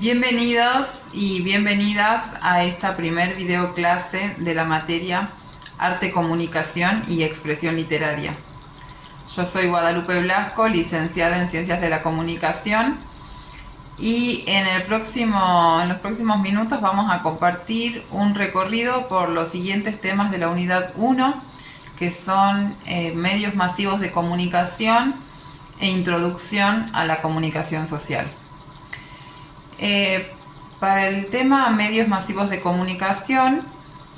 Bienvenidos y bienvenidas a esta primer video clase de la materia Arte, Comunicación y Expresión Literaria. Yo soy Guadalupe Blasco, licenciada en Ciencias de la Comunicación, y en los próximos minutos vamos a compartir un recorrido por los siguientes temas de la unidad 1, que son medios masivos de comunicación e introducción a la comunicación social. Para el tema medios masivos de comunicación,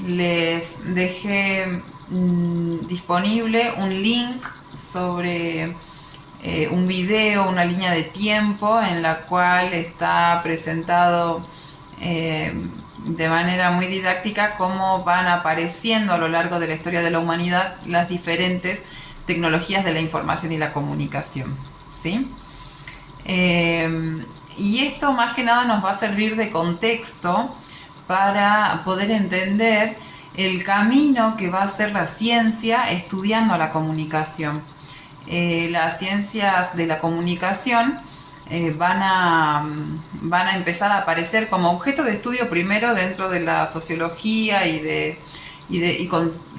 les dejé disponible un link sobre un video, una línea de tiempo en la cual está presentado de manera muy didáctica cómo van apareciendo a lo largo de la historia de la humanidad las diferentes tecnologías de la información y la comunicación, ¿sí? Y esto más que nada nos va a servir de contexto para poder entender el camino que va a hacer la ciencia estudiando la comunicación. Las ciencias de la comunicación van a empezar a aparecer como objeto de estudio primero dentro de la sociología y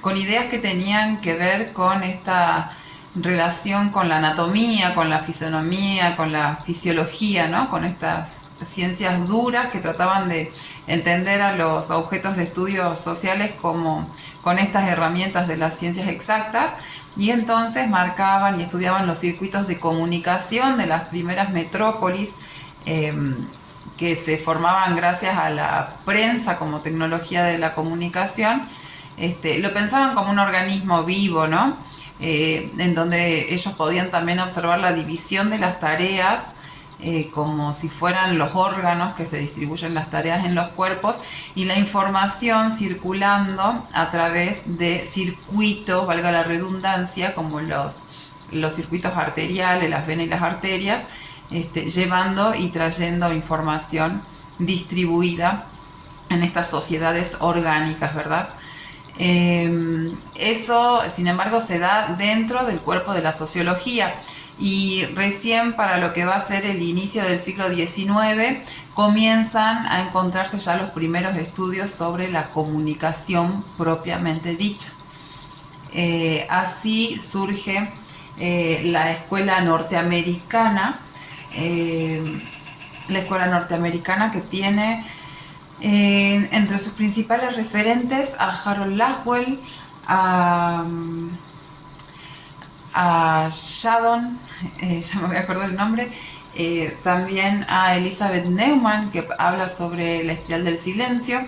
con ideas que tenían que ver con esta relación con la anatomía, con la fisonomía, con la fisiología, ¿no? Con estas ciencias duras que trataban de entender a los objetos de estudio sociales como con estas herramientas de las ciencias exactas, y entonces marcaban y estudiaban los circuitos de comunicación de las primeras metrópolis que se formaban gracias a la prensa como tecnología de la comunicación. Lo pensaban como un organismo vivo, ¿no? En donde ellos podían también observar la división de las tareas como si fueran los órganos que se distribuyen las tareas en los cuerpos, y la información circulando a través de circuitos, valga la redundancia, como los circuitos arteriales, las venas y las arterias, llevando y trayendo información distribuida en estas sociedades orgánicas, ¿verdad? Eso, sin embargo, se da dentro del cuerpo de la sociología, y recién para lo que va a ser el inicio del siglo XIX comienzan a encontrarse ya los primeros estudios sobre la comunicación propiamente dicha. Así surge la escuela norteamericana, que tiene entre sus principales referentes a Harold Laswell, a Shadon, ya me voy a acordar el nombre, también a Elizabeth Neumann, que habla sobre la espiral del silencio.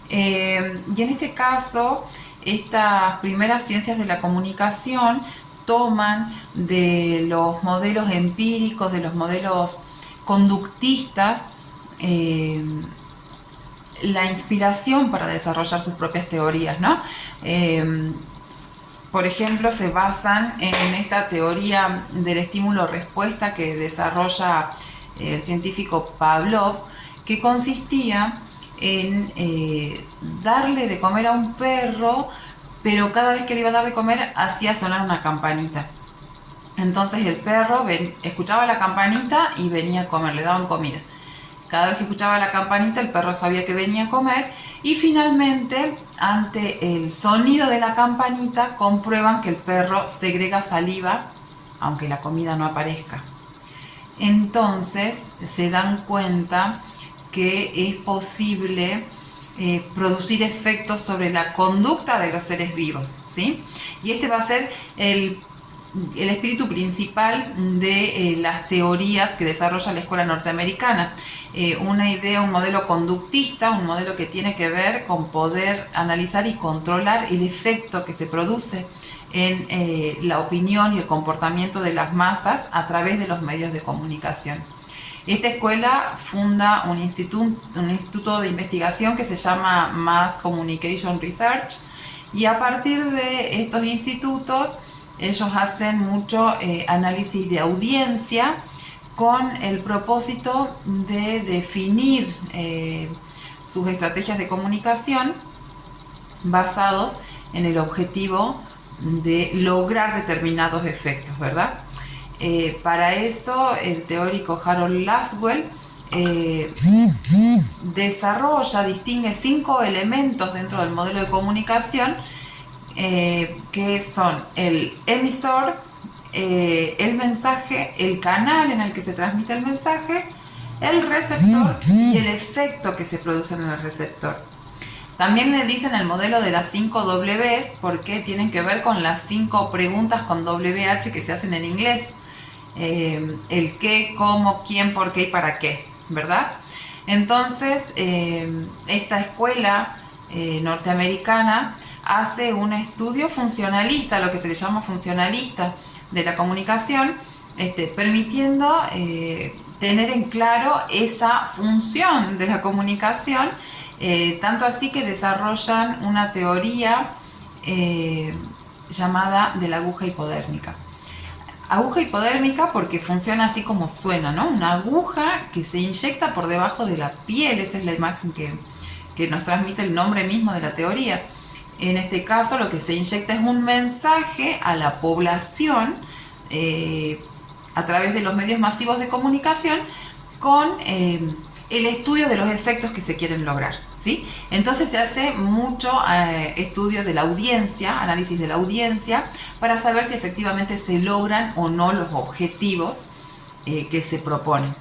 Y en este caso, estas primeras ciencias de la comunicación toman de los modelos empíricos, de los modelos conductistas, la inspiración para desarrollar sus propias teorías, ¿no? Por ejemplo, se basan en esta teoría del estímulo-respuesta que desarrolla el científico Pavlov, que consistía en darle de comer a un perro, pero cada vez que le iba a dar de comer hacía sonar una campanita. Entonces el perro escuchaba la campanita y venía a comer, le daban comida. Cada vez que escuchaba la campanita, el perro sabía que venía a comer, y finalmente, ante el sonido de la campanita, comprueban que el perro segrega saliva, aunque la comida no aparezca. Entonces se dan cuenta que es posible producir efectos sobre la conducta de los seres vivos, ¿sí? Y este va a ser el espíritu principal de las teorías que desarrolla la escuela norteamericana. Una idea, un modelo conductista, un modelo que tiene que ver con poder analizar y controlar el efecto que se produce en la opinión y el comportamiento de las masas a través de los medios de comunicación. Esta escuela funda un instituto de investigación que se llama Mass Communication Research, y a partir de estos institutos ellos hacen mucho análisis de audiencia con el propósito de definir sus estrategias de comunicación basados en el objetivo de lograr determinados efectos, ¿verdad? Para eso el teórico Harold Laswell desarrolla, distingue 5 elementos dentro del modelo de comunicación, que son el emisor, el mensaje, el canal en el que se transmite el mensaje, el receptor y el efecto que se produce en el receptor. También le dicen el modelo de las 5 Ws porque tienen que ver con las 5 preguntas con WH que se hacen en inglés. El qué, cómo, quién, por qué y para qué, ¿verdad? Entonces, esta escuela norteamericana hace un estudio funcionalista, lo que se le llama funcionalista de la comunicación, permitiendo tener en claro esa función de la comunicación, tanto así que desarrollan una teoría llamada de la aguja hipodérmica. Aguja hipodérmica porque funciona así como suena, ¿no? Una aguja que se inyecta por debajo de la piel, esa es la imagen que nos transmite el nombre mismo de la teoría. En este caso lo que se inyecta es un mensaje a la población a través de los medios masivos de comunicación con el estudio de los efectos que se quieren lograr, ¿sí? Entonces se hace mucho estudio de la audiencia, análisis de la audiencia, para saber si efectivamente se logran o no los objetivos que se proponen.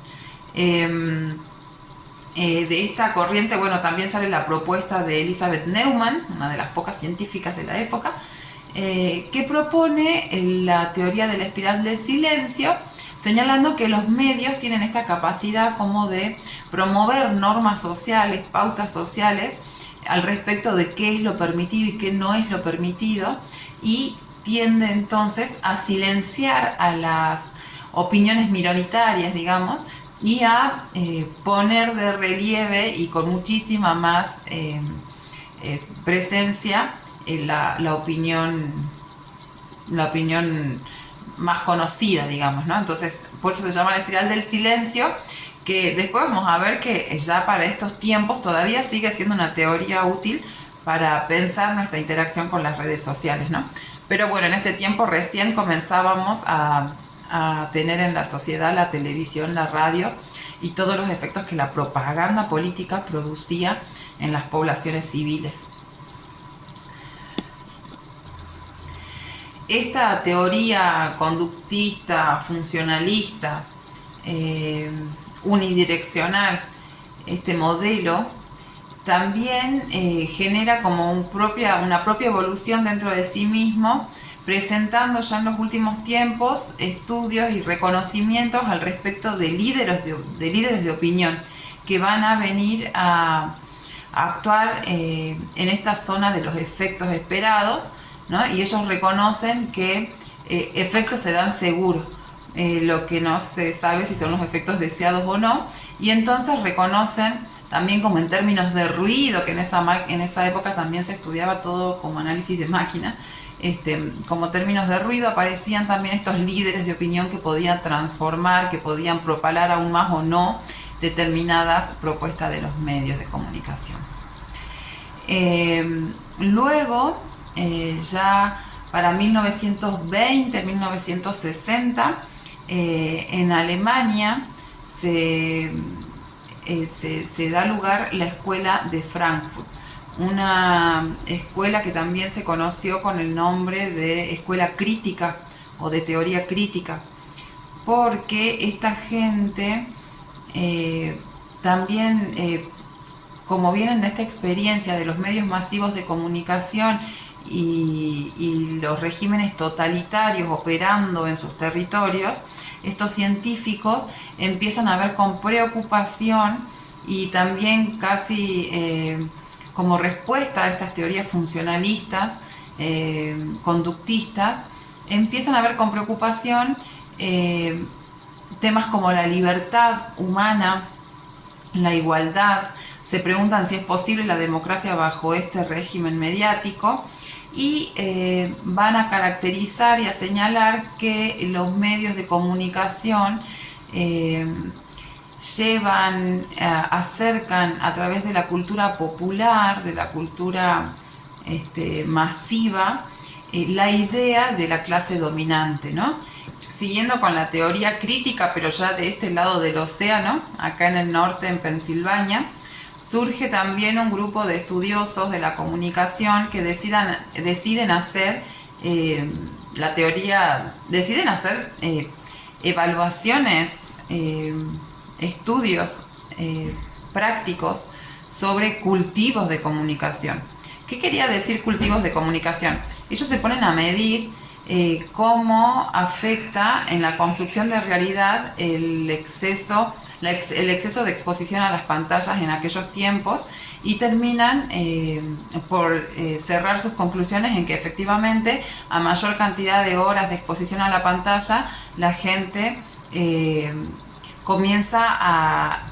De esta corriente, bueno, también sale la propuesta de Elizabeth Neumann, una de las pocas científicas de la época, que propone la teoría de la espiral del silencio, señalando que los medios tienen esta capacidad como de promover normas sociales, pautas sociales al respecto de qué es lo permitido y qué no es lo permitido, y tiende entonces a silenciar a las opiniones minoritarias, digamos, y a poner de relieve y con muchísima más presencia la opinión más conocida, digamos, ¿no? Entonces, por eso se llama la espiral del silencio, que después vamos a ver que ya para estos tiempos todavía sigue siendo una teoría útil para pensar nuestra interacción con las redes sociales, ¿no? Pero bueno, en este tiempo recién comenzábamos a tener en la sociedad la televisión, la radio y todos los efectos que la propaganda política producía en las poblaciones civiles. Esta teoría conductista, funcionalista, unidireccional, este modelo, también genera como una propia evolución dentro de sí mismo, presentando ya en los últimos tiempos estudios y reconocimientos al respecto de líderes de opinión que van a venir a actuar en esta zona de los efectos esperados, ¿no? Y ellos reconocen que efectos se dan seguros, lo que no se sabe si son los efectos deseados o no, y entonces reconocen también como en términos de ruido, que en esa época también se estudiaba todo como análisis de máquina, como términos de ruido aparecían también estos líderes de opinión que podían transformar, que podían propalar aún más o no determinadas propuestas de los medios de comunicación. Luego, ya para 1920, 1960, en Alemania se da lugar la Escuela de Frankfurt, una escuela que también se conoció con el nombre de escuela crítica o de teoría crítica, porque esta gente también, como vienen de esta experiencia de los medios masivos de comunicación y los regímenes totalitarios operando en sus territorios, estos científicos empiezan a ver con preocupación y también casi como respuesta a estas teorías funcionalistas, conductistas, empiezan a ver con preocupación temas como la libertad humana, la igualdad. Se preguntan si es posible la democracia bajo este régimen mediático y van a caracterizar y a señalar que los medios de comunicación acercan a través de la cultura popular, de la cultura masiva, la idea de la clase dominante, ¿no? siguiendo con la teoría crítica, pero ya de este lado del océano, acá en el norte, en Pensilvania, surge también un grupo de estudiosos de la comunicación que deciden hacer la teoría, deciden hacer evaluaciones, estudios prácticos sobre cultivos de comunicación. ¿Qué quería decir cultivos de comunicación? Ellos se ponen a medir cómo afecta en la construcción de realidad el exceso de exposición a las pantallas en aquellos tiempos, y terminan por cerrar sus conclusiones en que efectivamente a mayor cantidad de horas de exposición a la pantalla, la gente comienza a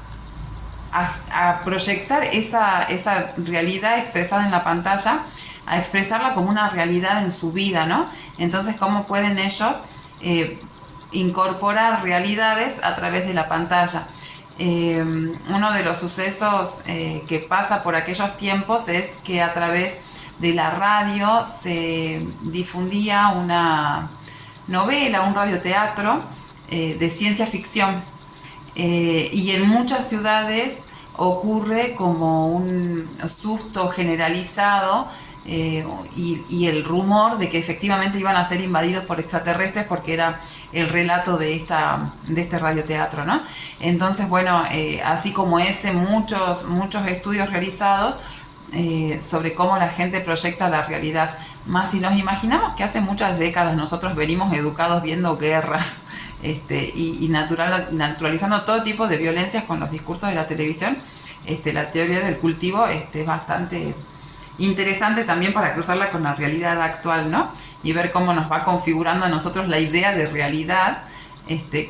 proyectar esa realidad expresada en la pantalla, a expresarla como una realidad en su vida, ¿no? Entonces, ¿cómo pueden ellos incorporar realidades a través de la pantalla? Uno de los sucesos que pasa por aquellos tiempos es que a través de la radio se difundía una novela, un radioteatro de ciencia ficción. Y en muchas ciudades ocurre como un susto generalizado y el rumor de que efectivamente iban a ser invadidos por extraterrestres, porque era el relato de este radioteatro, ¿no? Entonces, bueno, así como muchos estudios realizados sobre cómo la gente proyecta la realidad. Más si nos imaginamos que hace muchas décadas nosotros venimos educados viendo guerras y naturalizando todo tipo de violencias con los discursos de la televisión, la teoría del cultivo es bastante interesante también para cruzarla con la realidad actual, ¿no? Y ver cómo nos va configurando a nosotros la idea de realidad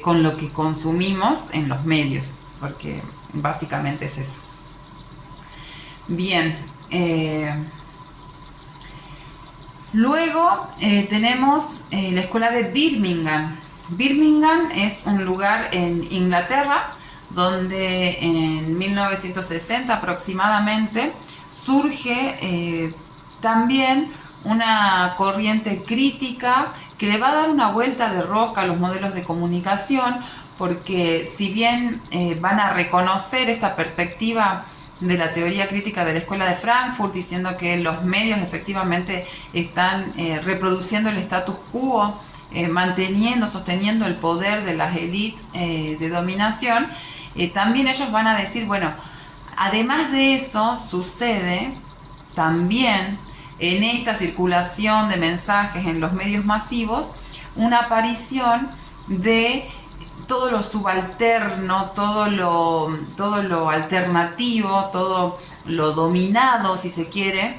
con lo que consumimos en los medios, porque básicamente es eso. Bien, luego tenemos la escuela de Birmingham. Birmingham es un lugar en Inglaterra donde en 1960 aproximadamente surge también una corriente crítica que le va a dar una vuelta de rosca a los modelos de comunicación, porque si bien van a reconocer esta perspectiva de la teoría crítica de la Escuela de Frankfurt, diciendo que los medios efectivamente están reproduciendo el status quo, sosteniendo el poder de las élites de dominación, también ellos van a decir, bueno, además de eso sucede también en esta circulación de mensajes en los medios masivos una aparición de todo lo subalterno, todo lo alternativo, todo lo dominado, si se quiere,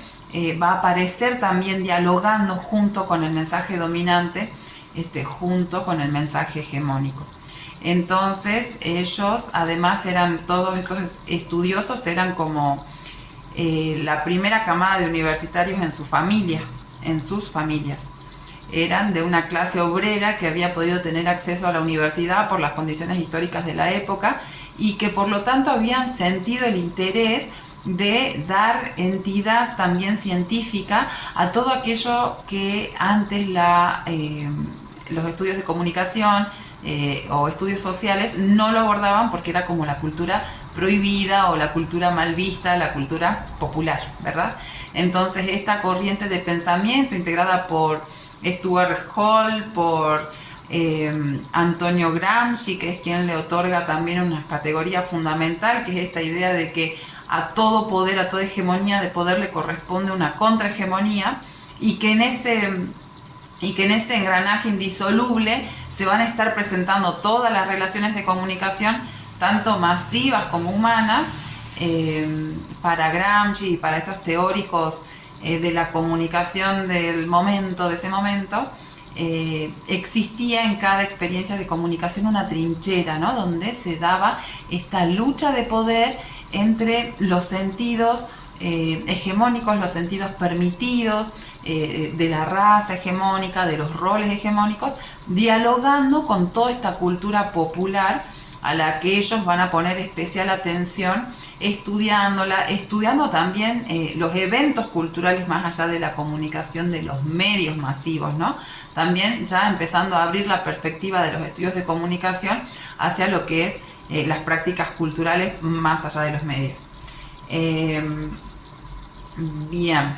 va a aparecer también dialogando junto con el mensaje dominante, junto con el mensaje hegemónico. Entonces ellos, además, todos estos estudiosos eran como la primera camada de universitarios en sus familias. Eran de una clase obrera que había podido tener acceso a la universidad por las condiciones históricas de la época, y que por lo tanto habían sentido el interés de dar entidad también científica a todo aquello que antes los estudios de comunicación o estudios sociales no lo abordaban, porque era como la cultura prohibida o la cultura mal vista, la cultura popular, ¿verdad? Entonces esta corriente de pensamiento integrada por Stuart Hall, por Antonio Gramsci, que es quien le otorga también una categoría fundamental, que es esta idea de que a todo poder, a toda hegemonía de poder le corresponde una contrahegemonía, y que en ese engranaje indisoluble se van a estar presentando todas las relaciones de comunicación, tanto masivas como humanas, para Gramsci y para estos teóricos de la comunicación de ese momento. Existía en cada experiencia de comunicación una trinchera, ¿no?, donde se daba esta lucha de poder entre los sentidos hegemónicos, los sentidos permitidos de la raza hegemónica, de los roles hegemónicos, dialogando con toda esta cultura popular a la que ellos van a poner especial atención estudiándola, estudiando también los eventos culturales más allá de la comunicación de los medios masivos, ¿no? También ya empezando a abrir la perspectiva de los estudios de comunicación hacia lo que es las prácticas culturales más allá de los medios. Bien.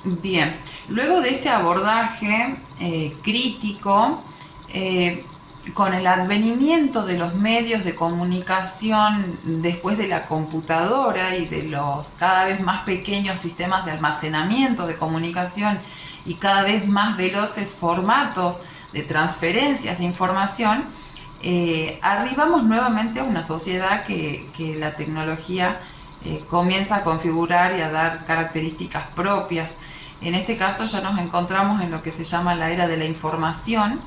Bien, luego de este abordaje crítico, con el advenimiento de los medios de comunicación después de la computadora y de los cada vez más pequeños sistemas de almacenamiento de comunicación y cada vez más veloces formatos de transferencias de información, arribamos nuevamente a una sociedad que la tecnología comienza a configurar y a dar características propias. En este caso ya nos encontramos en lo que se llama la era de la información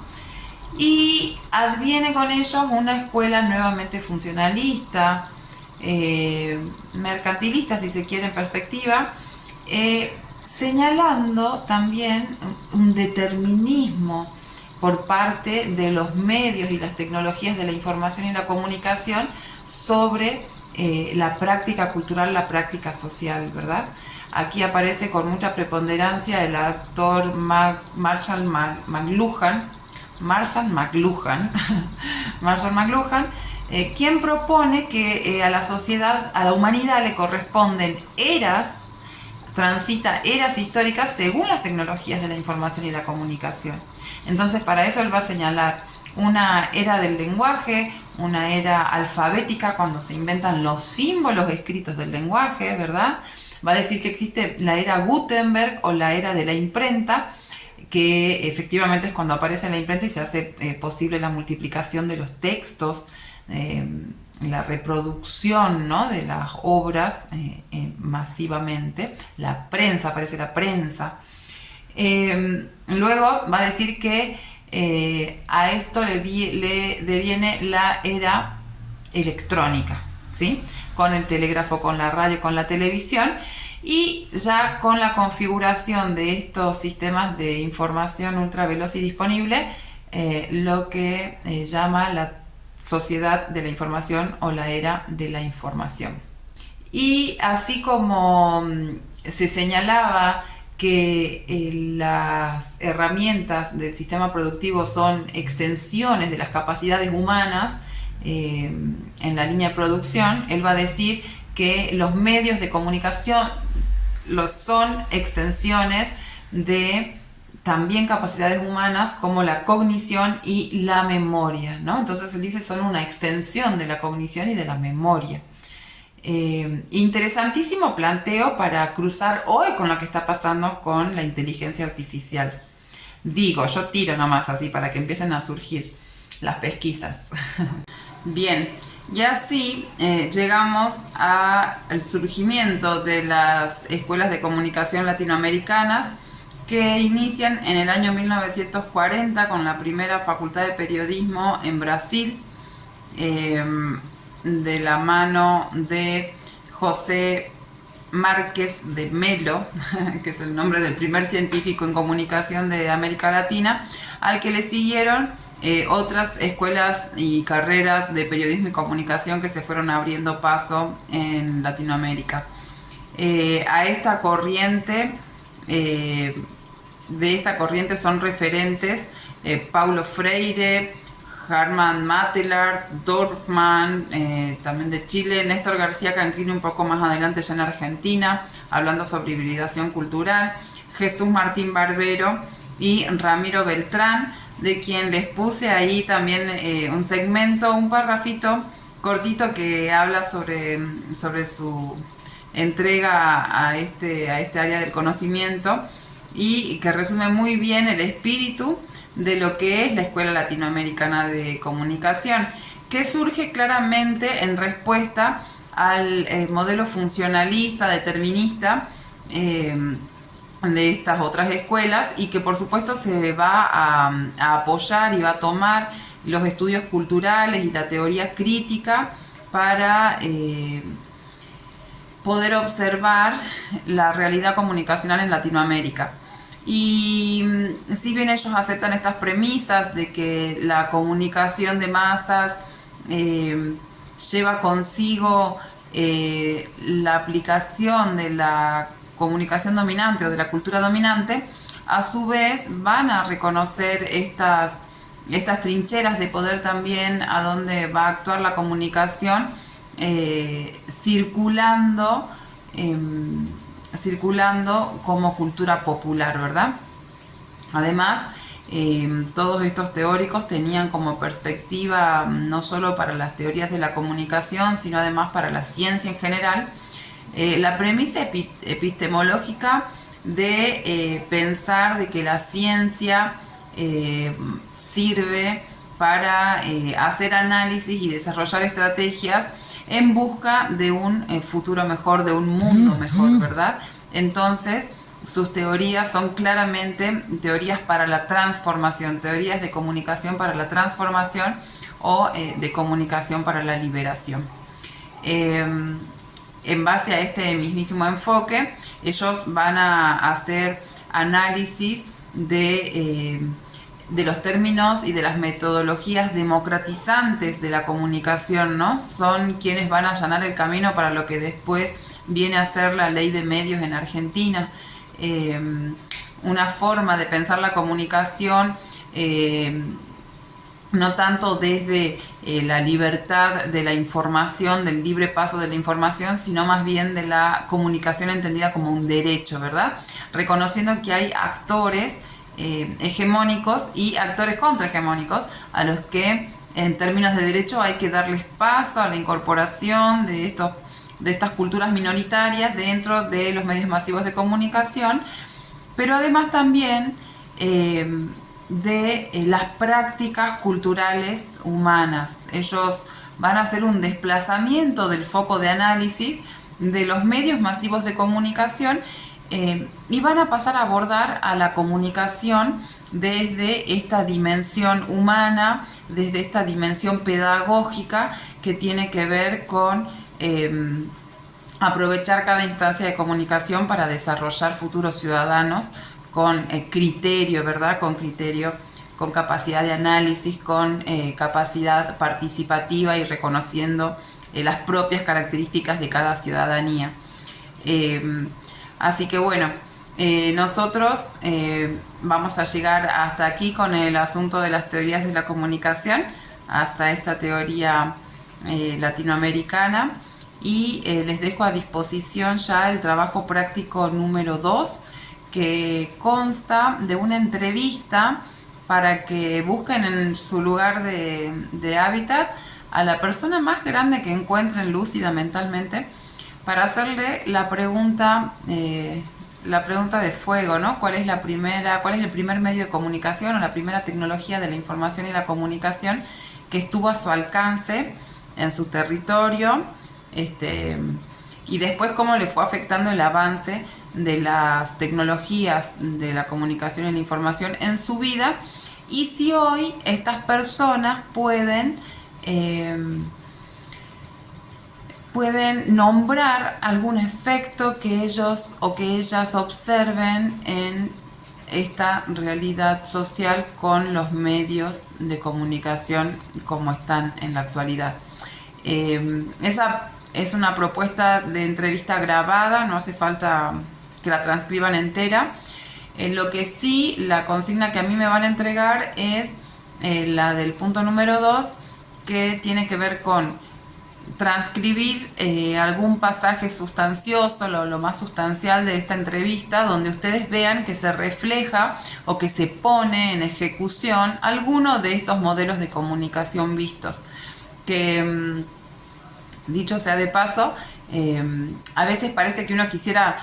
y adviene con ello una escuela nuevamente funcionalista, mercantilista si se quiere en perspectiva, señalando también un determinismo por parte de los medios y las tecnologías de la información y la comunicación sobre la práctica cultural, la práctica social, ¿verdad? Aquí aparece con mucha preponderancia el actor Marshall McLuhan, quien propone que a la sociedad, a la humanidad le corresponden eras, transita eras históricas según las tecnologías de la información y la comunicación. Entonces, para eso él va a señalar una era del lenguaje, una era alfabética cuando se inventan los símbolos escritos del lenguaje, ¿verdad? Va a decir que existe la era Gutenberg o la era de la imprenta, que efectivamente es cuando aparece la imprenta y se hace posible la multiplicación de los textos, la reproducción, ¿no?, de las obras masivamente. La prensa, aparece la prensa. Luego va a decir que a esto le deviene la era electrónica, ¿sí?, con el telégrafo, con la radio, con la televisión, y ya con la configuración de estos sistemas de información ultra veloz y disponible, lo que llama la sociedad de la información o la era de la información. Y así como se señalaba que las herramientas del sistema productivo son extensiones de las capacidades humanas en la línea de producción, él va a decir que los medios de comunicación son extensiones de también capacidades humanas como la cognición y la memoria, ¿no? Entonces él dice son una extensión de la cognición y de la memoria. Interesantísimo planteo para cruzar hoy con lo que está pasando con la inteligencia artificial. Digo, yo tiro nomás así para que empiecen a surgir las pesquisas. Bien, y así llegamos al surgimiento de las escuelas de comunicación latinoamericanas que inician en el año 1940 con la primera facultad de periodismo en Brasil, de la mano de José Márquez de Melo, que es el nombre del primer científico en comunicación de América Latina, al que le siguieron otras escuelas y carreras de periodismo y comunicación que se fueron abriendo paso en Latinoamérica. A esta corriente, de esta corriente son referentes Paulo Freire, Hermann Matelar, Dorfman, también de Chile, Néstor García Canclini un poco más adelante ya en Argentina, hablando sobre hibridación cultural, Jesús Martín Barbero y Ramiro Beltrán, de quien les puse ahí también un segmento, un parrafito cortito que habla sobre su entrega a este área del conocimiento y que resume muy bien el espíritu de lo que es la Escuela Latinoamericana de Comunicación, que surge claramente en respuesta al modelo funcionalista, determinista de estas otras escuelas, y que por supuesto se va a apoyar y va a tomar los estudios culturales y la teoría crítica para poder observar la realidad comunicacional en Latinoamérica. Y si bien ellos aceptan estas premisas de que la comunicación de masas lleva consigo la aplicación de la comunicación dominante o de la cultura dominante, a su vez van a reconocer estas trincheras de poder también a donde va a actuar la comunicación circulando, circulando como cultura popular, ¿verdad? Además, todos estos teóricos tenían como perspectiva no solo para las teorías de la comunicación, sino además para la ciencia en general, la premisa epistemológica de pensar de que la ciencia sirve para hacer análisis y desarrollar estrategias en busca de un futuro mejor, de un mundo mejor, ¿verdad? Entonces, sus teorías son claramente teorías para la transformación, teorías de comunicación para la transformación o de comunicación para la liberación. En base a este mismísimo enfoque, ellos van a hacer análisis de los términos y de las metodologías democratizantes de la comunicación, ¿no? Son quienes van a allanar el camino para lo que después viene a ser la ley de medios en Argentina. Una forma de pensar la comunicación no tanto desde la libertad de la información, del libre paso de la información, sino más bien de la comunicación entendida como un derecho, ¿verdad? Reconociendo que hay actores hegemónicos y actores contrahegemónicos a los que en términos de derecho hay que darles paso a la incorporación de estas culturas minoritarias dentro de los medios masivos de comunicación, pero además también de las prácticas culturales humanas. Ellos van a hacer un desplazamiento del foco de análisis de los medios masivos de comunicación y van a pasar a abordar a la comunicación desde esta dimensión humana, desde esta dimensión pedagógica que tiene que ver con aprovechar cada instancia de comunicación para desarrollar futuros ciudadanos con criterio, ¿verdad? Con criterio, con capacidad de análisis, con capacidad participativa y reconociendo las propias características de cada ciudadanía. Así que bueno, nosotros vamos a llegar hasta aquí con el asunto de las teorías de la comunicación, hasta esta teoría latinoamericana, y les dejo a disposición ya el trabajo práctico número 2, que consta de una entrevista para que busquen en su lugar de hábitat a la persona más grande que encuentren lúcida mentalmente, para hacerle la pregunta de fuego, ¿no? ¿Cuál es el primer medio de comunicación o la primera tecnología de la información y la comunicación que estuvo a su alcance en su territorio? Y después cómo le fue afectando el avance de las tecnologías de la comunicación y la información en su vida, y si hoy estas personas pueden nombrar algún efecto que ellos o que ellas observen en esta realidad social con los medios de comunicación como están en la actualidad. Esa es una propuesta de entrevista grabada, no hace falta que la transcriban entera. Lo que sí, la consigna que a mí me van a entregar es la del punto número 2, que tiene que ver con transcribir algún pasaje sustancioso, lo más sustancial de esta entrevista, donde ustedes vean que se refleja o que se pone en ejecución alguno de estos modelos de comunicación vistos, que dicho sea de paso, a veces parece que uno quisiera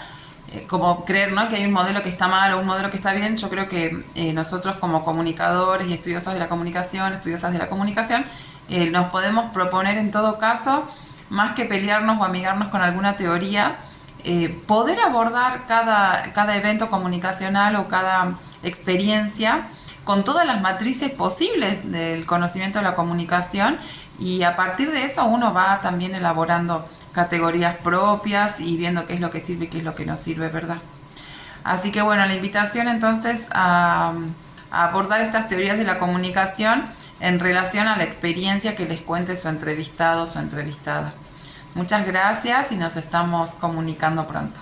como creer, ¿no?, que hay un modelo que está mal o un modelo que está bien. Yo creo que nosotros como comunicadores y estudiosas de la comunicación, nos podemos proponer en todo caso, más que pelearnos o amigarnos con alguna teoría, poder abordar cada evento comunicacional o cada experiencia con todas las matrices posibles del conocimiento de la comunicación, y a partir de eso uno va también elaborando categorías propias y viendo qué es lo que sirve y qué es lo que no sirve, ¿verdad? Así que bueno, la invitación entonces a abordar estas teorías de la comunicación en relación a la experiencia que les cuente su entrevistado o su entrevistada. Muchas gracias y nos estamos comunicando pronto.